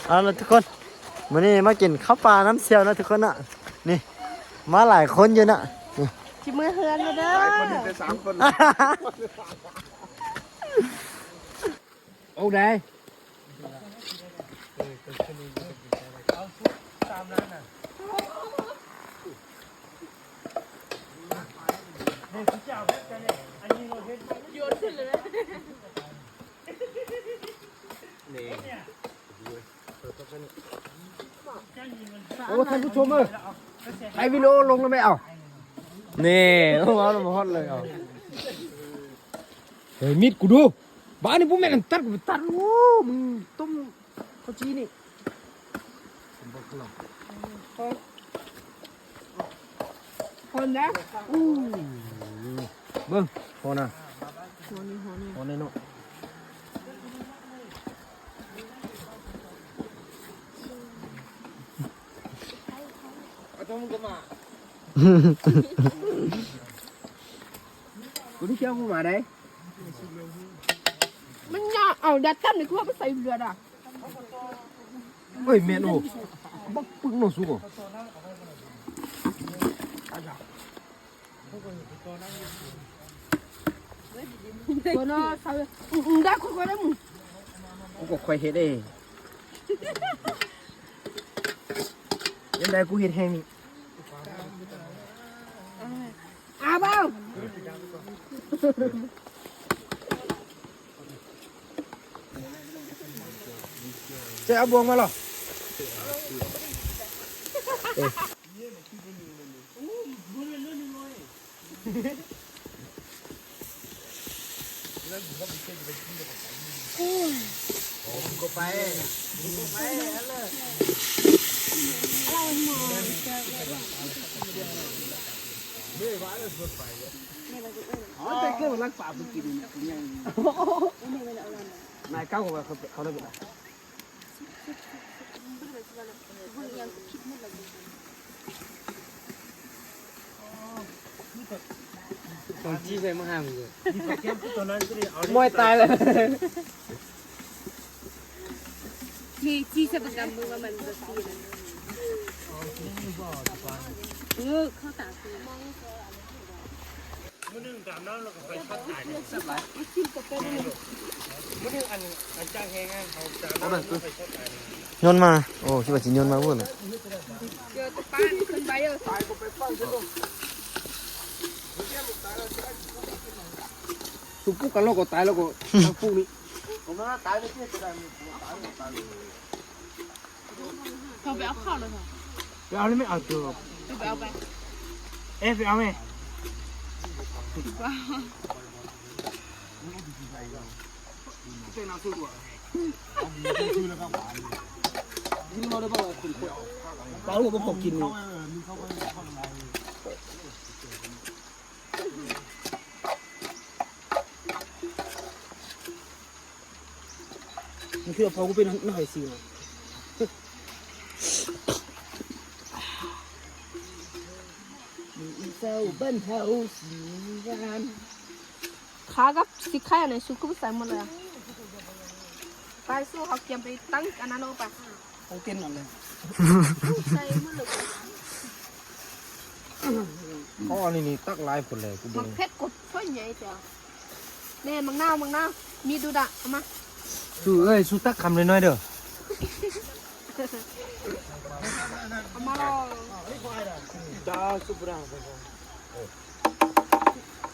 เอาละทุกคนวันนี้มากินข้าวปลาน้ำเซียวนะทุกคนนะนี่มาหลายคนอยู่นะนี่ ชิมือเฮือนเลยเด้อ คนเห็นแต่3 คน โอ้ได้โอ้ท่านผู้ชมเอ้ยไอวิดีโอลงแล้วไม่เอานี่เอามาฮอตเลยเอาเฮ้ยมิดกูดูบ้านนี้พวกแม่งตัดกูตัดโอ้มึงต้มข้าวจีนี่คนนะ เบิ้งพอนะพอในโน่กูที่เชี่ยวกูมาได้ มันยากเอาดัดตั้มนี่คือว่าไปใส่เรืออ่ะ เฮ้ยเมียนโอ้บักปึ้งโน่สู้บ่ ตัวน้อใส่ได้คุยได้มึง กูก็ค่อยเฮ็ดเองยังไงกูเฮ็ดแห้งนี่ อาบ้า จะเอาบวงมาหรอกูไปแต่เกิดรักป่าไปกินยังนายก้าวกับเขาได้ไหมตอนจี้ไปมาห้ามเลยมวยตายเลยที่จะประจำมือว่ามันจะตีนะเข้าตาคือมื้อนึงตามน้ำเราก็ไปช็อตตายสับหลายชิ้นกับเป็นมื้อนึงอันจ้างแฮงเขาตามน้ำไปช็อตตายโยนมาโอ้คิดว่าจะโยนมาวุ่นเลยเจอตะปานขึ้นไปเออตายก็ไปฟังซะด้วยสุกปุ๊กกันแล้วก็ตายแล้วก็ทั้งปุ๊กนี่ผมว่าตายไม่ใช่จะได้มีตายเขาไปเอาข้าวเลยเหรอไปเอาเลยไม่เอาตัวไปเอาไปเอ๊ะไปเอาไหมเป็นน้ำซุปอ่ะนี่เราได้บอกว่าคุณเปล่าหรือว่าผมกินมันคือพอกูเป็นหน่อยสิขากับสิไข่อะไรชุกก็ใส่หมดเลยไปสู้เขาเกียมไปตั้งอันนั้นเอาไปเขาเต้นหมดเลยใส่หมดเลยเขาอันนี้ตักลายผลเลยกูมันเพชรกดช่วยใหญ่เจ้าแน่มังนาวมีดูดะเอามาสู้เอ้ยสู้ตักคำเลยน้อยเด้อเอามาลองจ้าสุบรา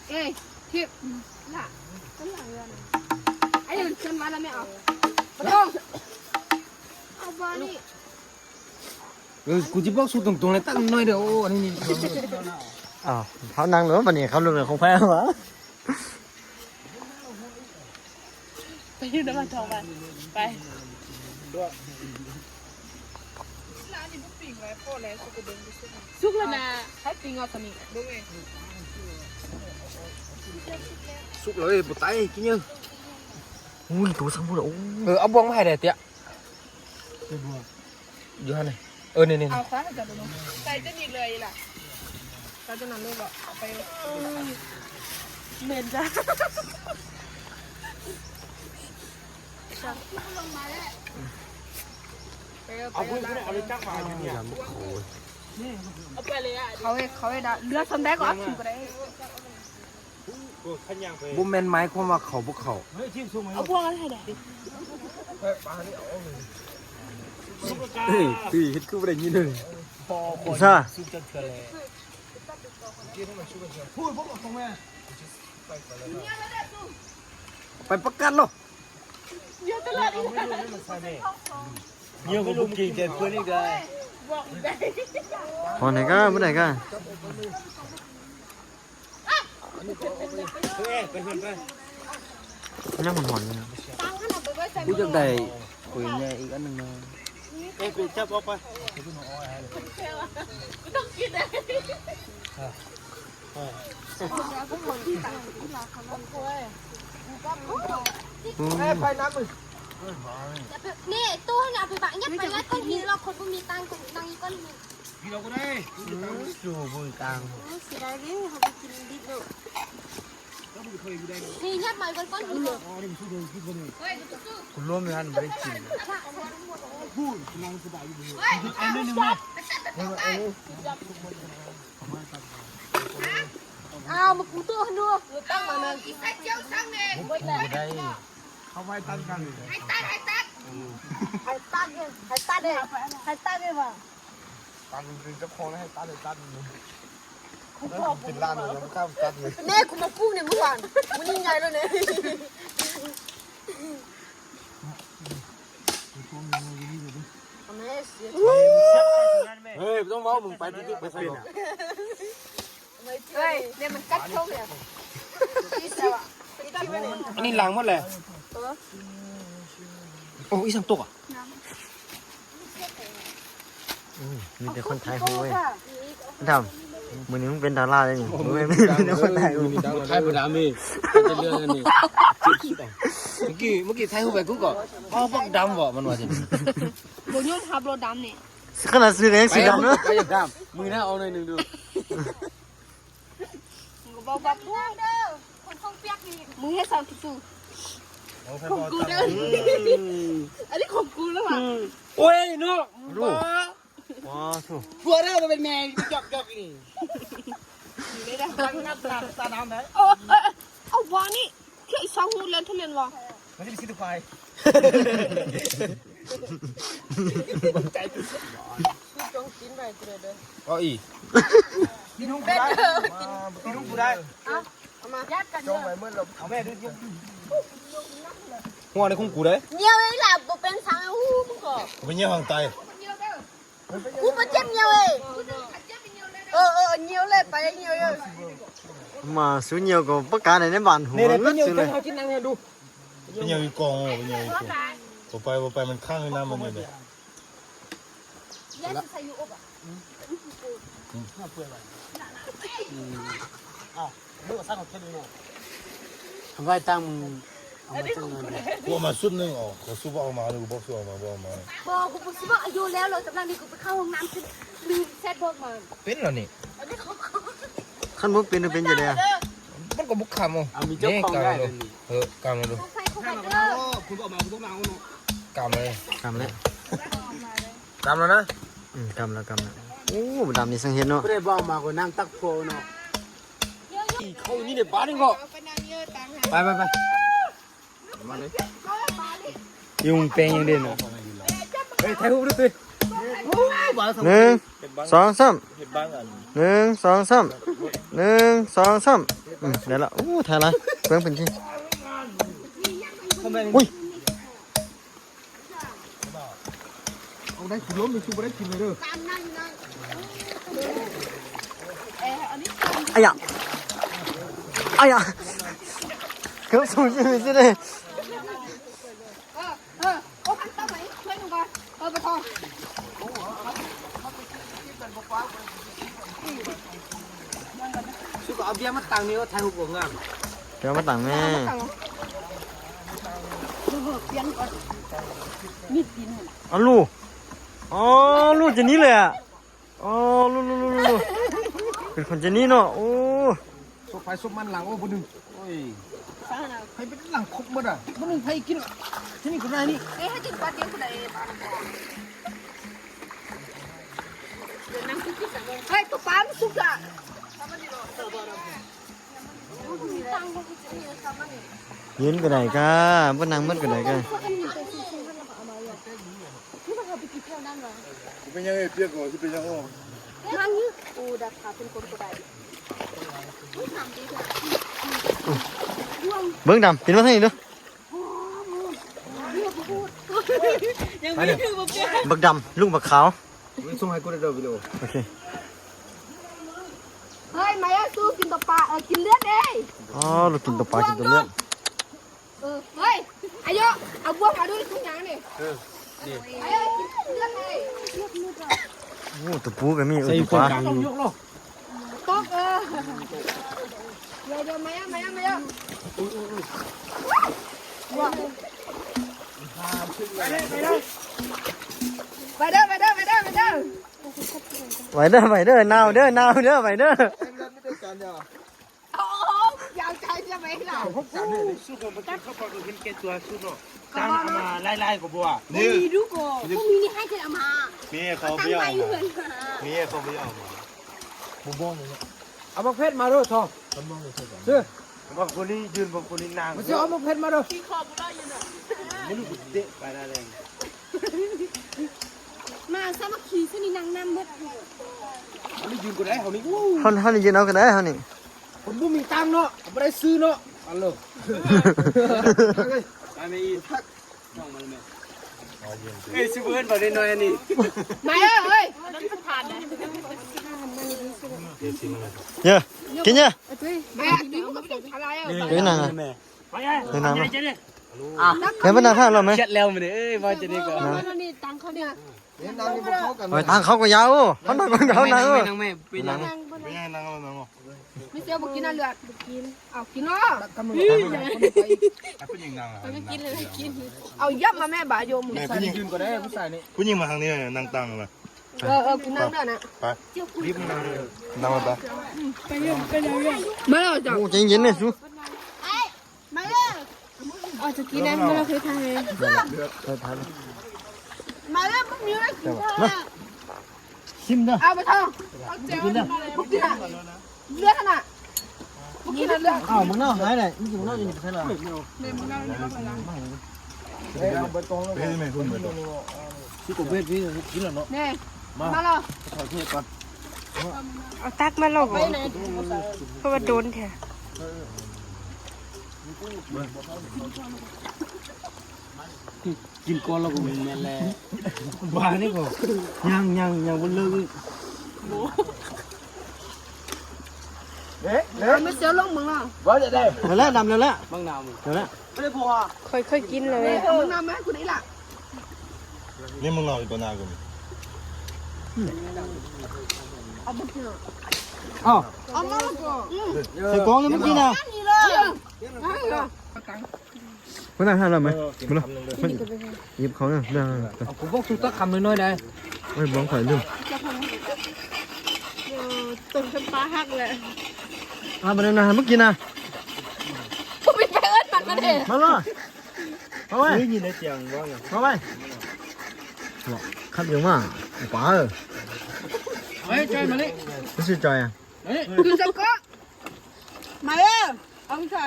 เอ้ยทิพย์ล่ะต้นหลังเรือนไอ้ยังฉันมาแล้วไม่เอาปะทองเอาบอนี่กูจะบอกสู้ตรงๆเลยตั้งน้อยเด้อโอ้อันนี้อ้าวเขานั่งหรือวันนี้เขาลุกเลยคงแพ้หรอไปยืนน้ำมันทองไปร้านนี้มันปิ่งไว้พ่อแล้วสุกแล้วนะให้ปิ่งเอาสนิทดูเองสุกเลยปุตไตกินยังอุ้ยตัวสังบุญเอาบวงมาให้เด็ดเตี้ยอยู่ฮะนี่นี่เอาคว้าให้จับดูน้องใส่จะดีเลยล่ะใส่จะนั่นเลยบอกไปเมนจ้าลงมาแล้ว เอาพูดเอาเลยจ้างมาเนี่ย เอาไปเลยอ่ะเขาให้ได้เลือกทำได้ก็เอาถึงไปได้ บุแมนไม้ความว่าเขาพวกเขา เอาพวกอะไรได้ เฮ้ยตีคิดคืออะไรงี้เลย ใช่ ไปประกันหรอ nhiều cái lúc kỳ trên phương đi đây พอไหนก็ไม่ไหนก็ ยังมันหอนอยู่นะ กูจะได้คุยเนี่ยอีกอันหนึ่งนะเอ้ยกูจับออกไป ต้องกินเลย ไปน้ำมึง นี่ตู้ให้เราไปบังยับไปยัดก้อนหินเราคนก็มีตังค์ตังค์ก้อนหิน พี่เราก็ได้จู่มือกลาง เสียดายเลยเขาไปกินดิบเลยนี่ยัดมาก้อนหิน คุณร่วมงานไม่ได้กิน อ้าวมากูตัวหัวตั้งมาเลยกินเจียวช่างเอง กูได้เขาไม่ตั้งกัน ให้ตัดเลยว่ะ ตั้งเป็นเจ้าของให้ตั้งเลยตั้งเป็นร้านเลยยังไม่กล้าตั้งเลย แม่กูมากู้เนี่ยเมื่อวานมันยิ่งใหญ่แล้วเนี่ยเฮ้ยต้องว่ามึงไปที่ไปใส่หรอ เฮ้ยเนี่ยมันกัดเข้าเนี่ยที่สวะ อันนี้ล้างหมดเลยโอ้ยสั่งตกอ่ะ มีแต่คนไทยหูเว้ยทำมือนี้มึงเป็นดาราเลยนี่มึงไม่เป็นคนไทยหู ใครเป็นดามีจะเรื่องอันนี้เมื่อกี้ไทยหูไปกูก็อ๋อพวกดำบ่มันว่าสิ บนยอดขับรถดำเนี่ย ขนาดซื้อกันยังสีดำเนอะ ไปอย่างดำมือหน้าเอาหน่อยหนึ่งดู มึงบอกว่า เด้อคนคงเปียกนี่ มึงให้สั่งสู้ของกูเด้ออันนี้ของกูแล้วว่ะ โอ้ยเนาะ รู้ว้าวถูก กลัวได้มาเป็นแมงจอกนี่ ไม่ได้ ตั้งนับตาน้ำไหน เอาวานี่เที่ยวช่างหูเล่นทุเรียนวะ มันจะไปซื้อไฟก็อีพี่นุ่งกูได้พี่นุ่งกูได้ ยัดกัน จงไปเมื่อเราเอาแม่ดูยกหัวในคุ้งกูได้ เยี่ยวเลยล่ะบ่เป็นสังหูมึงก็ เป็นเงี้ยห่างไต กูบ่เจ็บเยี่ยวเองเยี่ยวเลยไปเยี่ยวเลย มาซื้อเงียวก็ประกาศในบ้านหัว เนี่ย เลิ เป็น ก เงี้ย ซื้อเลย เขากินนั่งเนี่ยดู เป็นยังอีกองเป็นยังอีกองไปมันข้างในน้ำมันเนี่ย ยัดใส่อยู่อบอ่ะ ทำไมตั้ง กูมาสุดนึงออกกูสู้ออกมากูบอกสู้ออกมาบอกมา บอกกูบ่สิว่าอายุแล้วเลยกำลังนี่กูไปเข้าห้องน้ำคือลืมเซ็ตบอกมา เป็นเหรอนี่ ขั้นบุกเป็นอยู่เลยอะ มันก็บุกคำอ่ะมีเจ้าของได้เลยกำเลยดู ใครเขาไปเด้อ คุณบอกมาคุณต้องมาคุณกำเลย กำแล้ว กำแล้วนะ กำแล้วโอ้ดำนี่สังเห็นเนาะ ไม่ได้บอกมาก็นั่งตักโพเนาะเขานี่เดี๋ยวบ้านนี่ก็ไปมาเลยยุงเป็นยังเด่นอ่ะเฮ้ยถ่ายรูปด้วย หนึ่งสองสาม เห็นบ้างอัน หนึ่งสองสามหนึ่งสองสามเดี๋ยวละโอ้ถ่ายละเพิ่งเป็นที่อุ้ย เอาได้ขุดล้มไปชูไปได้กินเลยเด้อ ไอ้ยะไอ้ยะเกือบสูญชีวิตเลย โอ้หันตั้งไหนช่วยหนูก่อนไปทอง ชูก็เอาเบี้ยมาตังนี่ก็ถ่ายรูปงาม เดี๋ยวมาต่างแม่ อ๋อลูกอ๋อลูกจะนี้เลยอ่ะอ๋อลูกเป็นคนจะนี้เนาะโอ้ สุกไฟสุกมันหลังโอ้บุญหนึ่งโอ้ยใครเป็นหลังคุกหมดอ่ะบุญหนึ่งใครกินที่นี่คนไหนนี่ เอ้ให้กินปลาเดียวคนใด เฮ้ยตัวปลามันสุกอ่ะ ยืนกันไหนกะบ่นั่งมัดกันไหนกะ เป็นยังไงเปียกก่อนที่เป็นยังไง นั่งยืดกูดักขาเป็นคนกระได เบิ่งดำกินมาทางนี้ดู ยังไม่ถึงบอกแก บักดำลุงบักขาว ส่งให้กูได้เด้อวิดีโอ โอเค เฮ้ยมาสู้กินตัวปลากินเลือดเด้ อ๋อเรากินตัวปลากินตัวเลือด เฮ้ยอายุเอาบวกมาด้วยทุกอย่างนี่อายุกินเลือดเลย โอ้ตัวปูก็มี ใส่ ตัว ค ป น ลาก ลางยกโลก ตกเดี๋ยวมาเยอะไปเด้อ ไหวเด้อนาวเด้อนาวเด้อไหวเด้อ โอ้ยาวใจจะไหมล่ะ สู้กับมันเข้าไปเป็นแก่ตัวสู้เนาะตามมาไล่ๆกับบัว นี่ มีดูก่อนพวกมีนี่ให้เธอเอามา มีเขา ตั้ ไม่ ง เอา ใจ มา เหมือน มีเขาไม่เอามาบุ้งบ้องเลย เอามาเพชรมาด้วยทอง บุ้งบ้องเลยใช่ไหม ซื้อบ างคนนี่ยืนบางคนนี่นาง มาซื้อเอามาเพชรมาด้วย ไม่รู้เตะไปได้เลย มาสามัคคีสนินังน้ำเม็ด เขานี่ยืนกูได้เขานี่ เขานี่ยืนเอากันได้เขานี่ ผมบ่มีตังค์เนาะไม่ได้ซื้อเนาะอันเลยไปไม่อีทักน้องมันเลยเฮ้ยซื้อเพื่อนมาได้น้อยอันนี้ มาเอ้ย เยอะกินเยอะ มาดิ้งกับเด็กอะไรอ่ะ เดี๋ยวนั่งอ่ะ ไปไง เดี๋ยวนั่งมา เจ๊เนี่ย เดี๋ยวมันนั่งข้างเราไหม เช็ดแล้วมันเอ้ยว่าจะนี่ก็ นี่ตังเขาเนี่ย ไปทางเขาก็ยาวเขานั่งคนเขานั่ง นั่งแม่ไปนั่ง ไม่ใช่นางอะไรนางอ๋อ ไม่เสียบุกินน่ะเลือดกินเอากินเนาะ ผู้หญิงนางอ่ะ กินเลยกินเอายับมาแม่บ่ายโยม แม่ผู้หญิง ยืนก็ได้ผู้ชายนี่ ผู้หญิงมาทางนี้นางตังมา กินน้ำเด้อนะ ไปรีบนางมาปะ มาแล้วจ้ะ โอ้ใจเย็นเลยสู้ มาเลยอ๋อจะกินได้ไม่เราเคยทานเลย เคยทาน มาเลยมึงมีอะไรกิน ชิมเด้อ เอาไปทองกินได้บุกินอ่ะเลือดน่ะบุกินน่ะเลือด อ้าวมึงน่าหายเลยมึงน่าอยู่ที่ไหนล่ะ ไปที่ไหนคุณไปต่อ ที่กูเพชรพี่กินแล้วเนาะ นี่มาแล้ว ถอดเทียบก่อน เอาตักมาลงเพราะว่าโดนแท้ กินก่อนแล้วก็แม่นแล้วบ้านี่ก็ยังบนเลิก ไม่เสียวลงมึงหรอ ว่าจะได้ เดี๋ยวแล้วดำเดี๋ยวแล้ว บางนาว เดี๋ยวแล้ว ไม่ได้พอ ค่อยๆกินเลย มึงนำไหมคุณนี่ล่ะ นี่มึงรออีกตัวนากู เอาบุกิน อ้าว เอามาแล้วก็ ใส่กองเลยเมื่อกี้นะ นี่เลย มึงนั่งทานเราไหมมึงล่ะหยิบเขาเนี่ยเดี๋ยว เอาผมบอกสุดตะคำน้อยๆได้ โอ้ยบ้องข่อยลืม ตุ่มจนปลาหักเลย มาเดินนะเมื่อกี้นะ ผมไม่ไปเอิ้นมันมาเด้ มาเลยมาไว้ นี่ยินได้เสียงว่าไง มาไว้ขับเยอะมากป๋าเออ เฮ้ยใจมานี่ ไม่ใช่จอยอ่ะ กินสักก็มาเอ้เอาใส่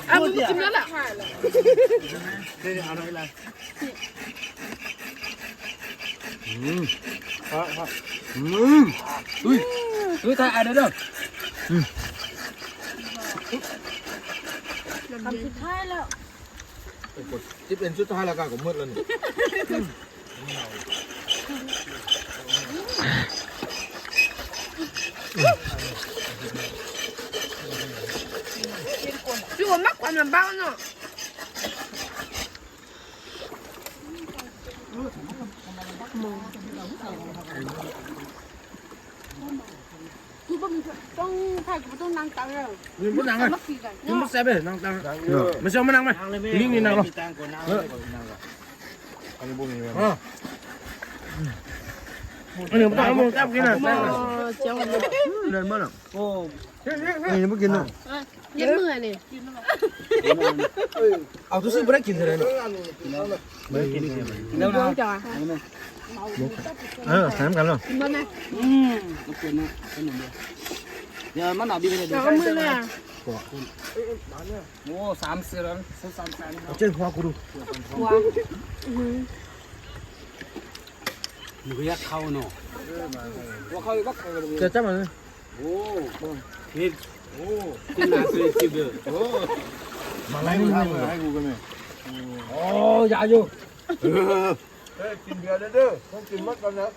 เอามึงกินแล้วล่ะ เอาหน่อยละ อุ้ยถ่ายอะไรเด้อ คำสุดท้ายแล้ว ที่เป็นสุดท้ายแล้วกันก็มืดแล้วนี่ พี่ผมมักความลำบากเนาะคือผมต้องถ่ายกูต้องนั่งตังเลย ยืนบนนั่งเลย มักกี่กัน ยืนบนแซ่บเลยนั่งตังไม่ใช่มานั่งไหมลิงนี่นั่งหรอ อันนี้บุ้งนี่ไหม อันนี้ต้องเอามาจับกินนะ เจียวกัน เดินมาหรอโอ้นี่ไม่กินหรอ เย็นมือนี่ เอาทุกสิ่งไม่ได้กินเลยไม่กินเดี๋ยวนะ จ้า ถามกันหรอ มันนะ เดี๋ยวมันเอาบีไปเลย จ้ามือเลยอ่ะ โอ้3 4แล้ว3 เจ้าพ่อกูดู ว้า มึงอยากเข้าเนาะว่าเข้าก็เข้าเลย เจ้าจับมัน โอ้นี่โอ้กินน่าสวยจริงเด้อโอ้ มาไล่กูทำให้กูกันไหม โอ้ยาอยู่ เฮ้ยกินเบียร์เด้อต้องกินมัดกันนะ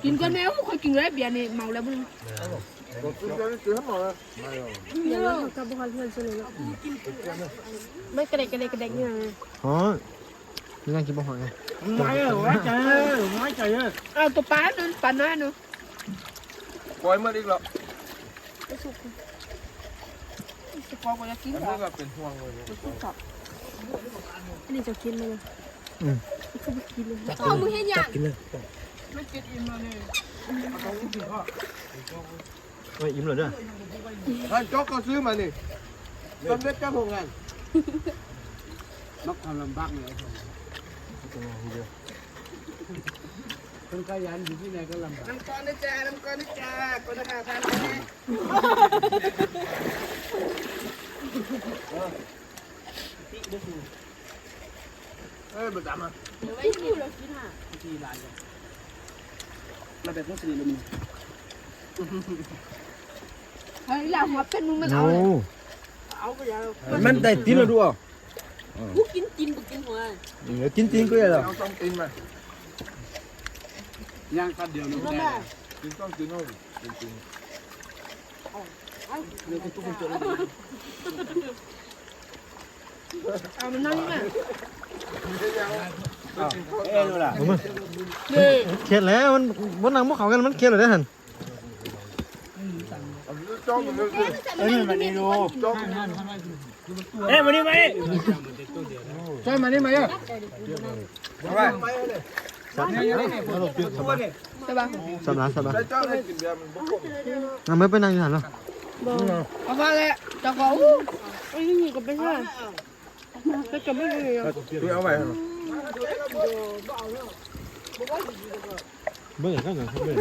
กินกันแมวคอยกินเลยเบียร์นี่เมาแล้วมึง กินกันกินทั้งหมดเลย เดี๋ยวเราทำบุคคลเพื่อนซื้อแล้วไม่กระเดกเนี่ย อ๋อนี่นั่งกินบ่หอยไง ไม่ไว้ใจไม่ใจ เอาตัวปลาหนึ่งปลาน้อยหนึ่ง ปล่อยมาอีกแล้ว สปอร์ตจะกิน อัน หรอ นี้ก็เป็นห่วงเลย อันนี้จะกินเลยจะไม่กินเลย โอ้มึงเห็นยัง กินเลย ไม่กินอิ่มเลย ไม่อิ่มเลยด้วย ท่านจ๊อกก็ซื้อมานี่สำเร็จเจ้าของงาน นักความลำบากเนี่ยคนขยันอยู่ที่ไหนก็ลำบาก น้ำก้อนนะจ๊ะน้ำก้อนนะจ๊ะก้อนละ5,000เฮ้ยมาดำอ่ะ ที่ร้านมาแบบต้องซื้อเลยมึง เฮ้ยอยากหัวเป็นมึงมันเอา โอ้ เอาไปแล้ว มันได้ตีนแล้วด้วย กูกินกูกินหัว กินตีนก็ได้หรอ เอาต้องกินมา ย่างคัดเดียวนึงได้ กินต้องกินเอาจริง เดี๋ยวก็ทุกคนจดเลย เอามันนั่งนี่แม่ เอ้ยดูล่ะ เข็ดแล้วมันบนหนังพวกเขากันมันเข็ดเลยนะฮัน จ้องมันเลย เอ้ยมันนี่ดู จ้อง เอ้ยมานี่ไหมช่วยมานี่ไหมอ่ะ เอาไป ใช่ป่ะ สบายสบาย ใส่เจ้าให้กินเบียร์มันบุก น้ำไม่ไปนั่งอยู่หันหรอ เอาไปเลยจะขอไอ้นี่ก็ไม่ใช่จะจะไม่เลย พี่เอาไป เบื่อก็อย่างเขาเบื่อ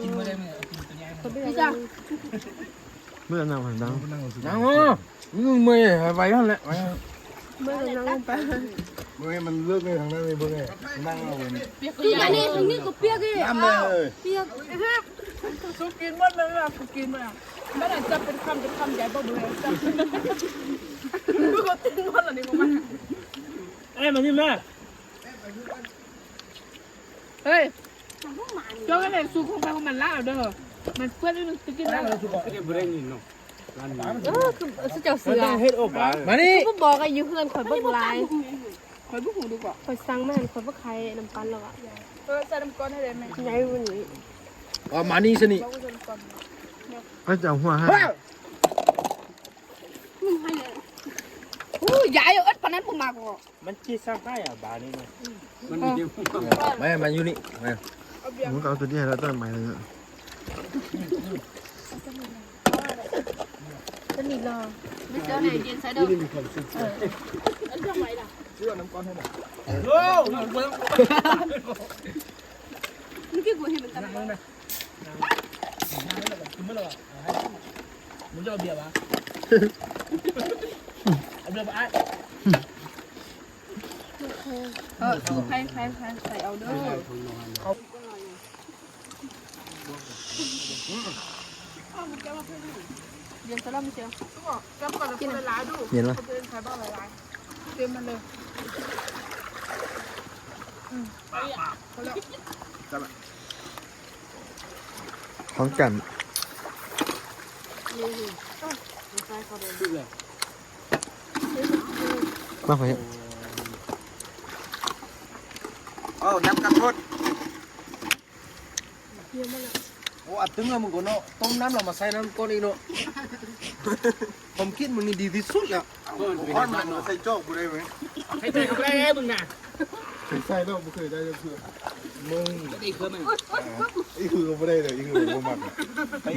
กินมาได้ไหม พี่จ้า เบื่อหนังหันดัง นั่งอ๋อมึงไม่ไปหันแหละ เมื่อนั่งลงไป มึงมันเลือกในทางนั้นเลยมึงนั่งเอาเลย อันนี้ตรงนี้ก็เปียกอีก ทำเลย เปียก กูกินหมดเลยอ่ะกูกินมาไม่ได้จับเป็นคำใหญ่บ่เบื่อจับกูก็กินหมดแล้วนี่กูมา เอ้ยมานี่แม่ เฮ้ยโจ้ก็เลยสู้ของไปของมันล่าเด้อมันเพื่อนมันจะกินได้ ไม่ได้เบรนนี่เนาะร้านนี้ คือเจ้าเสือ เฮ็ดอกมานี่ กูบอกอายุเพื่อนข่อยบ่หลาย คอยบุกหูดูก่อน ข่อยสั่งมาให้ข่อยบ่ใครน้ำปันหรอกอ่ะ ใส่น้ำก้อนให้ได้ไหม ใหญ่วันนี้ มานี่สินี่ บอกว่าจะน้ำก้อน ก็จะหัวให้ อู้ใหญ่เอิดปานนั้นผมมากอ่ะ มันจีสร้างได้อ่ะบานี่ มันมีเดียว ไม่มาอยู่นี่มามึงเอาตัวนี้ให้เราต้นใหม่เลย จะนี่รอไม่เจ้าไหนเย็นใส่เด้อ นี่มีความสุข อันเจ้าไหนล่ะ เชื่อน้ำก้อนให้หน่อย นี่คือกูเห็นมันกัน มึงจะเอาเบียร์ปะเอาเบียร์ปะ สู้ใครใส่เอาเด้อเย็นซะแล้วไม่เชียวก็ก่อนจะกินหลายดู เห็นไหม เดินใครบ้างหลายเต็มมันเลย ของกันมาไป เอาน้ำกันทดโอ้อัดตึงเลยมึงกูเนาะต้มน้ำเรามาใส่น้ำก้อนอีกเนาะผมคิดมึงนี่ดีที่สุดแล้วก้อนมันใส่โจ๊กกูได้ไหม ให้ใจกับแม่มึงน่ะ ใจ ใส่แล้วไม่เคยได้เพื่อนมึง นี่คือมัน อีคือก็ไม่ได้เลยอีคือก็มัก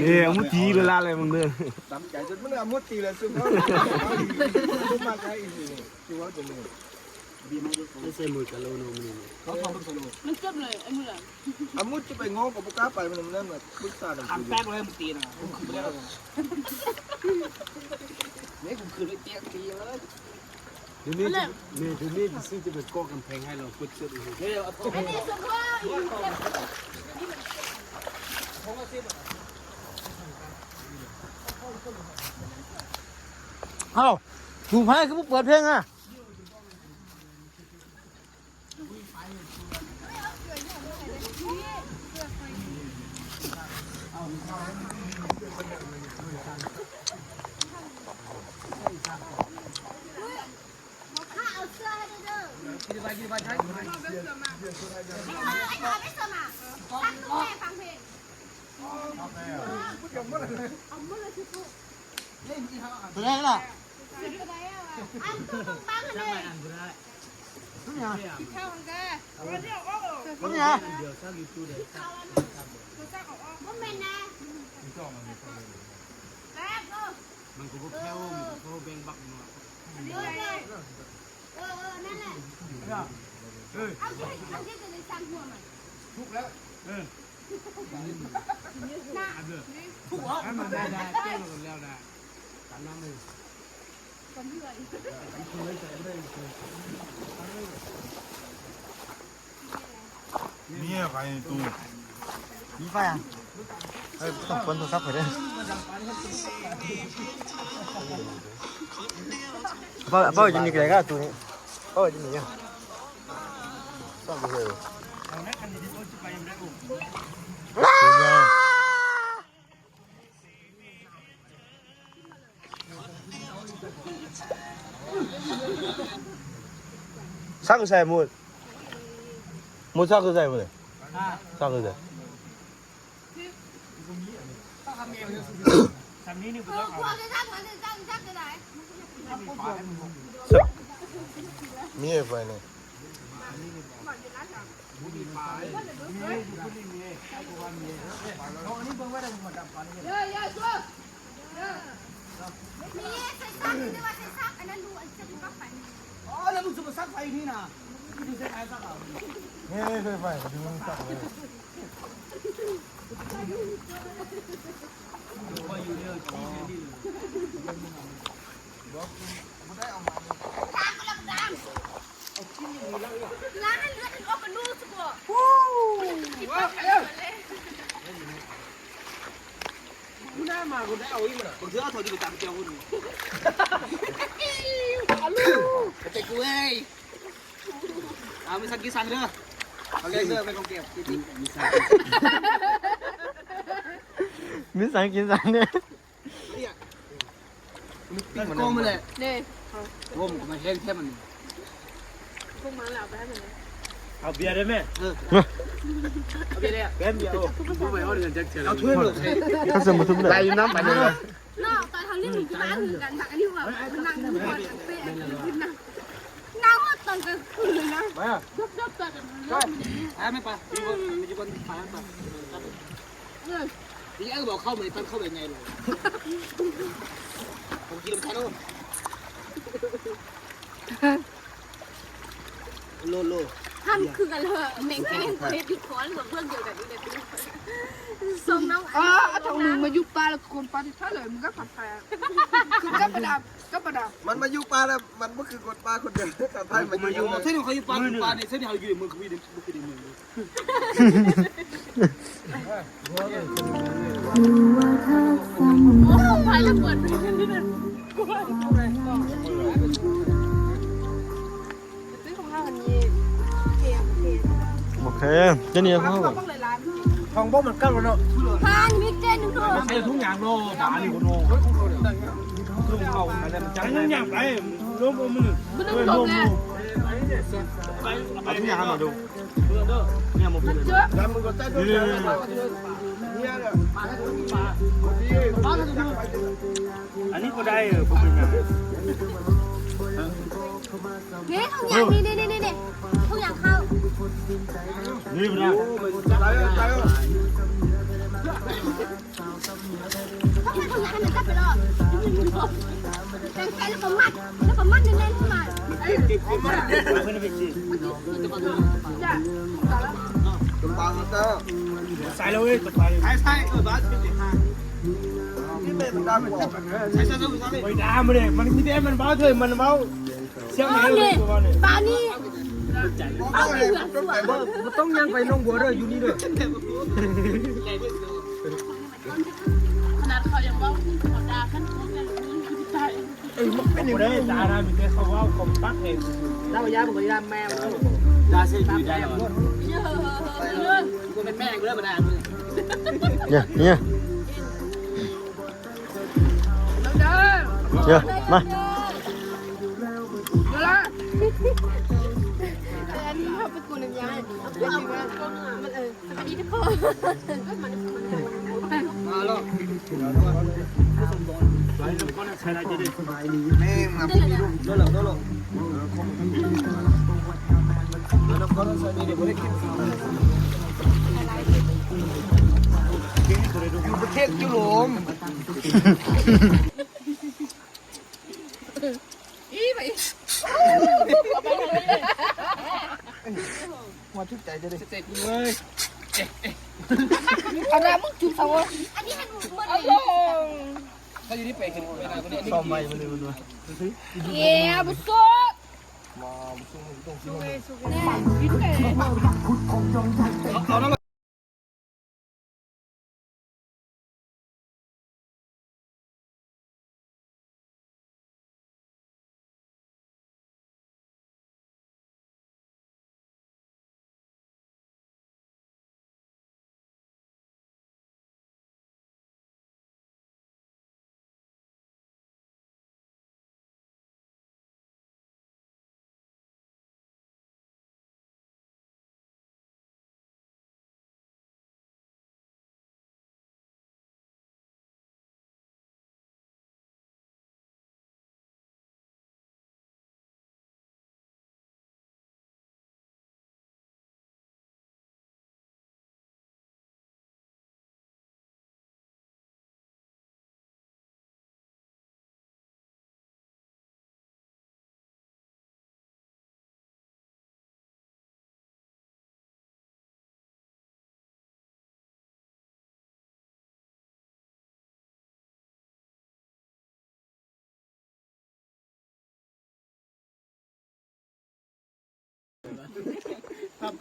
นี่มุจีเวลาอะไรมึงเด้อ ตามใจจนมันเอามุดตีเลยซึ่งเขาก็มาใครอีกคือว่าจะมึง ไม่ใช่มือกับโลโนมัน เขาทำเป็นสนุก มันเจ็บเลยไอ้มือ อามุดจะไปง้อกับปากกาไปมันนั่นแบบปรึกษาหนังสือ แป๊กเลยมันตีนะผมคือไม่ได้หรอกนี่ผมคือไม่เตี้ยตีเลย นี่ดูนี่ซึ่งจะเป็นก้อกำแพงให้เราพุดเสื้อดู เดี๋ยวเอาตัว อันนี้สมพ่ออีก เอ้าถูกไพ่คือเปิดเพลงอ่ะยืนไปใช้ ไอ้หาไม่สมัครตั้งตู้แม่ฟังเพลงเอาเมื่อไรที่พูด ตัวแรกล่ะ อันตู้บ้างเลย ตัวนี้ ข้าวของแก ตัวนี้ มันเป็นนะแป๊บเออ มันก็แค่ว่ามันก็เบ่งบักมา นั่นแหละเอาที่จะได้สั่งหัวมัน ทุกแล้ว น่ะ ทุกแล้วมันได้เต้นกันแล้วได้กันน้ำมือ นี่ไปตู้ มีไฟอ่ะต้องเปิดโทรศัพท์ไปด้วยพ่อจะมีอะไรก็ตัวนี้พ่อจะมีอ่ะชอบเลยsao cứ xài một sao cứ xài một này sao cứ xài ทำนี้นี่ พวกจะสั่งมันจะสั่งจะไหน มีไฟเนี่ย เยอะชัวมีใส่ซักหรือว่าใส่ซักอันนั้นดูอันจะดูกับไฟ อ๋อแล้วมึงจะมาซักไฟนี่นะมึงจะใช้ซักเอา นี่ไฟดูมันสักเลย ล้างให้เลือดออกกันดูสักบ่ กูได้มากูได้เอาอีกมั้ยกูเจอเอาถอดที่ไปตามเจ้าคนแต่กูเอ้ยเอาไม่สักกี่สันเด้อเอาเลยเด้อไปกองเก็บจริงๆมีสัก miếng sáng kiến sáng đấy มันโกงมาเลย เนี่ย โกงมาแห้งแค่มัน พวกมันหลับไปให้มันเลย เอาเบียร์ได้ไหม เอาไปเลยอ่ะ แก้มเบียร์ ดูไปเอาเงินจักเฉยเอาถ้วยเลย ถ้าสมมติได้น้ำไปเลย นอกตอนทำนี่หนูจะล้างมือกันแบบอันนี้ว่านั่งดูบอลเป๊ะนั่งว่าตอนกลางคืนเลยนะ มา ยกตัวกัน อ่ะไม่ไปมีคนไปไปนี่ไอ้บอกเข้ามาตอนเข้าไปไงเลยผมกินลำไส้โล ทำคือกันเลยแม่งแค่เทปที่คอนกับเพื่อนเดียวกันนี่เลยส่งน้อง ทางมึงมายุบปลาแล้วคนปลาที่ท่าเลยมึงก็ผัดแพงคือก็ประดับก็ประดับ มันมาอยู่ปลาแล้วมันก็คือกดปลาคนเดียวแต่ไทยมัน มา อ อยู่ ยู่ เส้นเขาอยู่ปลาเนี่ยเส้นเขาอยู่ในมือเขาอยู่ในมือ โอ้ไปแล้วเปิดเพลงนี่นะซื้อของเราอันนี้โอเคเจนี่เขา เราต้องเลยร้าน ทองบ่มันกั้นแล้วเนาะ ทานมิเจนทุกคน ใช้ทุกอย่างโน่ด่านี่คนโน่ลุงเขาอะไรมันจังเลยอย่างไรลุงมือ มันต้องจบแล้ว เอาทุกอย่างมาดูเนี่ยมันเป็น เยอะ แล้วมึงก็ใจด้วยเนี่ยเนี่ยปลาปลา อันนี้ก็ได้ผมเป็นอย่าง นี่ทุกอย่างนี่ทุกอย่างเข้า นี่มัน ตายแล้วตายแล้ว แล้วก็มัดแน่นๆขึ้นมา ปังเตอร์ ใส่เลยเว้ยตบไป ใช่บ้านที่เป็นมันดำเป็นใช่ไปด่ามันเลยมันมีแต่มันเบาเถอะมันเบาเสียงไหนเลยตัวเนี่ย ปลานี่ มันต้องยังไปน้องบัวเลยอยู่นี่เลย ขนาดเขายังว่าเขาด่าขั้นตอนเลยตาย เป็นอย่างนี้ด่านะมีแต่เขาว่าผมปักเอง เราย้ายผมก็ย้ายแม่มาดาเซ่อยู่ได้หรอกูเป็นแม่กูเลิกมาได้มึง เนี่ย เด้อ เดี๋ยวมา เด้อ อันนี้เขาไปกูน้ำยาเป็นยังไงมันอันนี้ทุกคน มาแล้ว ใช่ได้จะได้สบายดี แม่มาพี่ลูกโดนหลอกแล้วก็ใส่นี่เดี๋ยวไม่ได้กินอยู่ประเทศยุโรป อีไป มาชุดใจจะได้ เสร็จเลย อะไรมึงจุดเขา อันนี้มันมัน เอาลง ถ้าอยู่ที่เป็ดกันเวลาคนนี้ ซ่อมใหม่มันเลยมัน เย้บุษบ มาสู้ต้องสู้ กินเลย เอาน้ำ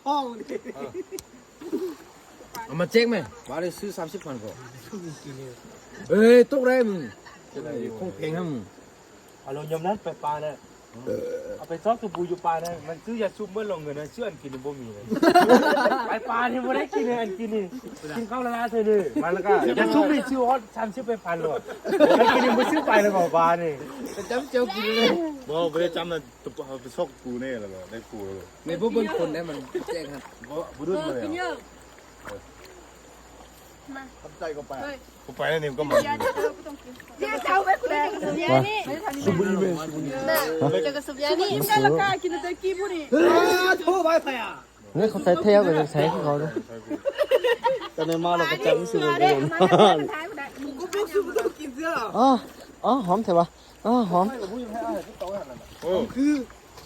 เอามาเจ๊กไหมว่าได้ซื้อ30,000ก่อนเอ้ยตกได้มึงจะได้คงเพลงให้มึง เอาลงยำนั้นไปปลาเนี่ยเอาไปซอกกระปูอยู่ปลาเนี่ยมันซื้อยาซุปเมื่อลงเงินนะเชื่ออันกินบ่มีเลยไปปลาที่ไม่ได้กินเลยอันกินนี่กินข้าวละลาเธอเลยมาแล้วก็ยาซุปนี่ซื้อฮอต30ไปพันหลอดอันกินนี่ไม่ซื้อไปเลยบอกปลานี่ จำเจ้ากินเลย บ่ไม่ได้จำนะตุ๊บเอาไปซอกปูแน่แล้วบ่ได้ปูแล้ว ในพวกเบิ้ลคนได้มันแจ้งครับ บ่บ่รุ่นมาเลย กินเยอะ ทำใจก็ไปกูไปแล้วนี่ก็มัน เดี๋ยวเจ้าไปคุณแดงสุบยานี่สุบยานี่เจอกับสุบยานี่ได้ราคากินแต่กี้พูดดิ โทษไปไปอ่ะ เนี่ยเขาใส่เทลกับใส่เขาด้วยตอนนี้มาเราก็จำซื้อเลย กูไม่ซื้อต้องกินเสื้อ อ๋อหอมเถอะวะอ๋อหอม โอ้ คือ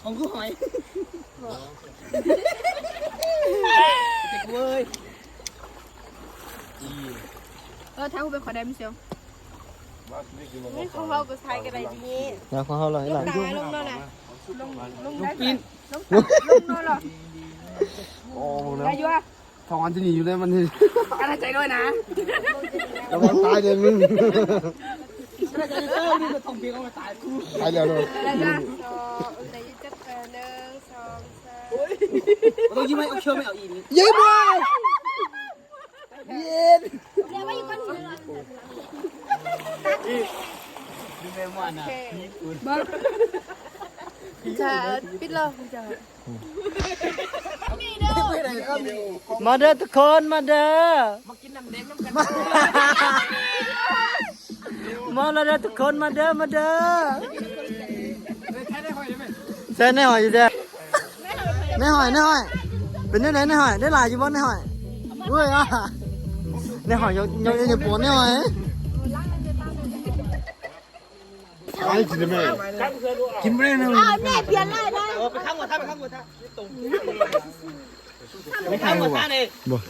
ของกูหอยเด็กเว้ย ถ้ากูเป็นขอได้ไม่เชียวนี่เขาเขาก็ใช้กันอะไรดี อยากของเขาเลยหลัง ตายลงนั่นน่ะลงได้ปีนลงนั่นหรอ โอ้แล้ว ได้ยั่ว ทองอันจะหนีอยู่เลยมันนี่ อะไรใจด้วยนะ ระวังตายเดี๋ยวมึง อะไรใจด้วยนี่จะทองเพียงเอามาตายคู่ ตายแล้วเลย ได้จ้ะไหนจะ1 2 3 ต้องยิ้มให้เอาเชื่อไม่เอาอีก ยิ้มเลยเย็น เดี๋ยวว่าอยู่ก้อนหินเลย จะปิดเลยจะ มาเด้อทุกคนมาเด้อ มากินน้ำแดงน้ำกัน มาแล้วเด้อทุกคนมาเด้อมาเด้อ แค่ได้หอยได้ไหม เส้นในหอยอยู่เด้อในหอย เป็นยังไงในหอยได้หลายอยู่บ่ในหอยเว้ยอ่ะในหอยยกในปวนในหอย ไอ้กินได้ไหม กินไม่ได้นะ อ้าวแม่เปลี่ยนเลยนะ บ่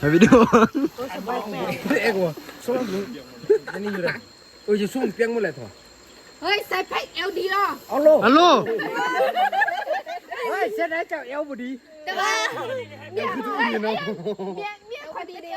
ถ่ายวิดีโอ เอ็กวะส้มอันนี้อยู่ไหนจะซุ่มเปียงเมื่อไหร่ถอด เฮ้ยใส่ไพ่เอลดีอ่ะ เอาโล ฮัลโหล เฮ้ยเส้นไหนเจ้าเอวบุดี แต่ว่าเมียพอดีเด้